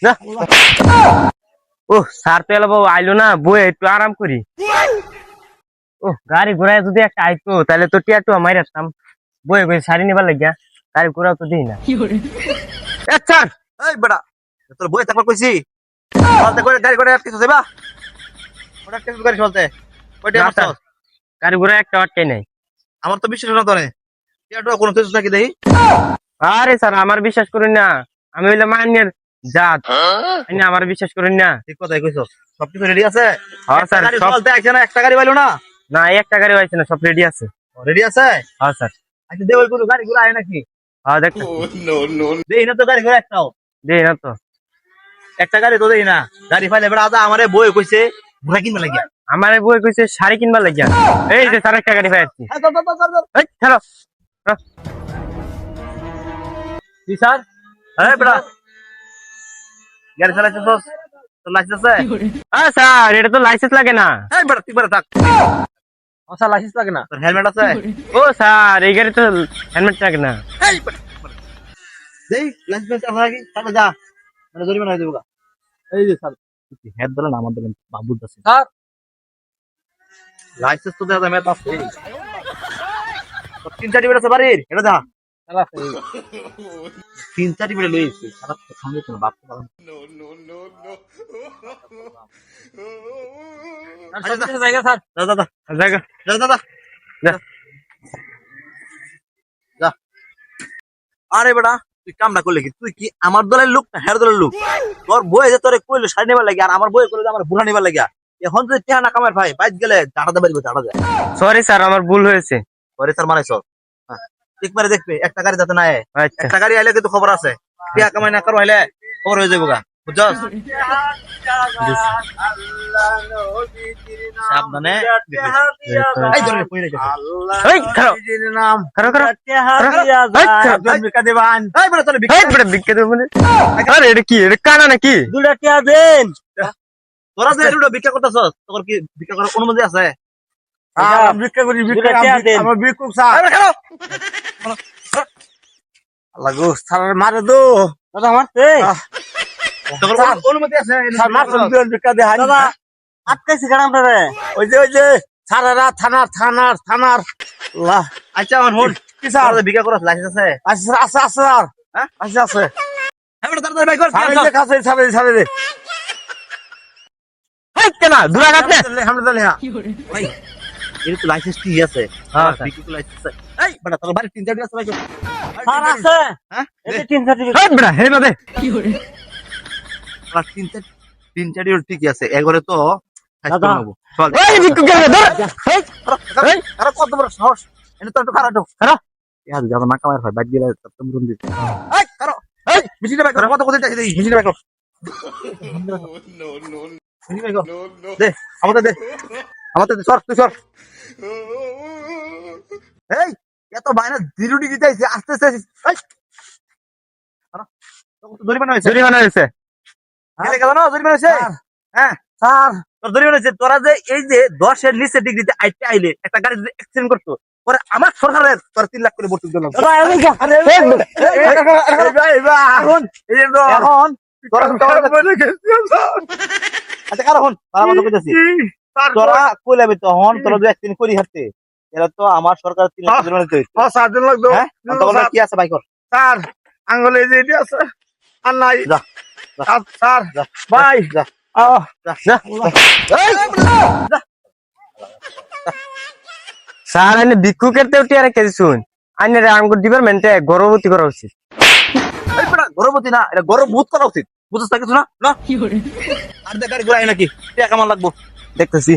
যা। ও স্যার তো এলো বাবু আইলো না, বই একটু আরাম করি। ও গাড়ি ঘোড়ায় যদি একটা আইতো তাহলে তো টিয়া টুয়া মাইর আসতাম। বই বই শাড়ি নিবার লাগিয়া গাড়ি ঘোড়াও তো দিই না। স্যার এই বেটা তোর বই থাকবার কইছি চলতে করে গাড়ি করে আটকে যাবা ওটা আটকে গাড়ি চলতে কয়টা না, মারছস স্যার। গাড়ি ঘোড়া একটা আটকাই নাই। আমার তো বিশ্বাস না তোরে এটা কোনো কিছু নাকি দেই আরে স্যার আমার বিশ্বাস করুন না, আমি হইলে মান্যের জাত, আমার বিশ্বাস করুন না। ঠিক কথাই কইছস সব কিছু রেডি আছে হ্যাঁ স্যার, গাড়ি সব চলতে আইছে না একটা গাড়ি পাইলো না না একটা গাড়ি হয়েছে না, সব রেডি আছে। রেডি আছে হ্যাঁ স্যার। আচ্ছা দে ওই কোনো গাড়ি ঘোড়া আয় নাকি হ্যাঁ দেখতে দেই না তো গাড়ি ঘোড়া একটাও দেই না তো। একটা গাড়ি তো দেই না গাড়ি পাইলে বেটা আদা আমারে বই কইছে ঘোড়া কিনবে লাগিয়া আমার বই কইছে শাড়ি কিনবার লাগিয়া। এই যে স্যার একটা গাড়ি পাইছি। এই ছাড়ো। জি স্যার হ্যাঁ বেটা গাড়ি চালাইছস তোর লাইসেন্স আছে হ্যাঁ স্যার, এটা তো লাইসেন্স লাগে না। এই বেটা তুই বেটা থাক আচ্ছা লাইসেন্স লাগে না তোর হেলমেট আছে ও স্যার এই গাড়ি তো হেলমেট লাগে না। এই বেটা দেই লাইসেন্স আছে নাকি তাহলে যা মানে জরিমানা হয়ে যাবে এই যে স্যার হেড দিলেন আমার দিলেন বাবু দাসে স্যার লাইসেন্স তো দেওয়া যাবে তা আছে তোর তিন চারটি বেটা আছে বাড়ির এটা যা তিন চারটি বেটা লইছি সারা সঙ্গে তো বাপ তো জায়গা স্যার, দাদা দাদা জায়গা দাদা যা। যা আরে বেটা তুই কামটা করলে কি তুই কি আমার দলের লোক না হের দলের লোক তোর বই যে তোরে কইলো শাড়ি নেবার লাগে আর আমার বই কইলো আমার বুড়া নেবার লাগে এখন যদি টিহা না কামার ভাই বাইক গেলে দাঁড়াতে পারবো দাঁড়া যায় সরি স্যার আমার ভুল হয়েছে। পরে স্যার মানাইছ একবারে দেখবে একটা গাড়ি যাতে না আয় আচ্ছা একটা গাড়ি আইলে কিন্তু খবর আছে টিহা কামাই না করো আইলে খবর হয়ে যাবো গা বুঝছস সাবধানে এই ধরে কই রেখে এই খারো খারো খারো ভিক্ষা দেবান এই বড় তোর এই বড় বিক্কে দেব মানে। আরে এটা কি, এটা কানা নাকি? দুটা টিয়া দেন তোরা যে এরুটা ভিক্ষা করতেছস তোর কি ভিক্ষা করার অনুমতি আছে ভিক্ষা করি আমার ভিক্ষুক আল্লাহ গো স্যার মারে দো দাদা মারছে তোর অনুমতি আছে স্যার মারছে ভিক্ষা দে হাই দাদা আটকাইছে কেন আপনারে ওই যে স্যারেরা থানার আল্লাহ আচ্ছা আমার হন কি স্যার তোর ভিক্ষা করার লাইসেন্স আছে আছে স্যার হ্যাঁ আছে হ্যাঁ বড় তাড়াতাড়ি বাইক কর ছাড়ে দে এই কেনা দুরা গাতে। আলহামদুলিল্লাহ ভাই এর তো লাইসেন্স কি আছে হ্যাঁ স্যার। ভিক্ষা লাইসেন্স আছে এই বড় তোর বাড়ি তিন চারটি আছে বাইক স্যার আছে হ্যাঁ এই যে 3 সার্টিফিকেট এই বড় হে বাদে। আর তিন চারটি ঠিকই আছে এগরে তো দাদা। চল এই বিক্কু কে ধর। এই আরে কত বড় সাহস এনে তো একটু খারাপ খারাপ। ইয়ার যাবে না কামার হয় বাইক গেলে তুমি রুম দিতে এই করো এই মিছিটা বাইক কর কত কত টাকা দেই মিছিটা বাইক কর মিছিটা বাইক কর দে আমাদের দে সর তুই সর এই এত বাইনা জিরো ডিগ্রি চাইছে আস্তে আস্তে এই আরে তো জরিমানা হয়েছে জরিমানা হয়েছে। গেলে গেল না জরিমানা হয়েছে হ্যাঁ স্যার তোর জরিমানা হয়েছে তোরা যে এই যে 10 এর নিচে ডিগ্রিতে আইতে আইলে একটা গাড়ি যদি অ্যাক্সিডেন্ট করতো পরে আমার সরকারের তোর 3 লাখ করে ভর্তি দিলাম দাদা এখন এই যে এখন আচ্ছা কারণ তারা মতো কইতাছি তোরা কইলাবি তো হন তোরা যদি একদিন করি হারতে এরা তো আমার সরকার 3 লাখ জরিমানা দিতে হইতো 7 দিন লাগতো হ্যাঁ তখন কি আছে ভাই কর স্যার আঙ্গুলে যে এটি আছে আর নাই যা স্যার যা ভাই যা যা। স্যার আইনে ভিক্ষুকের তেও টিয়ারে কেজি শুন আইনে আমগো ডিপার্টমেন্টে গর্ভবতী করা উচিত। এই বড় গর্ভবতী না এটা গর্ভবোধ করা উচিত বুঝছস কিছু না না আর দেখ গাড়ি ঘোড়াই নাকি টাকা কামান লাগবো দেখতেছি।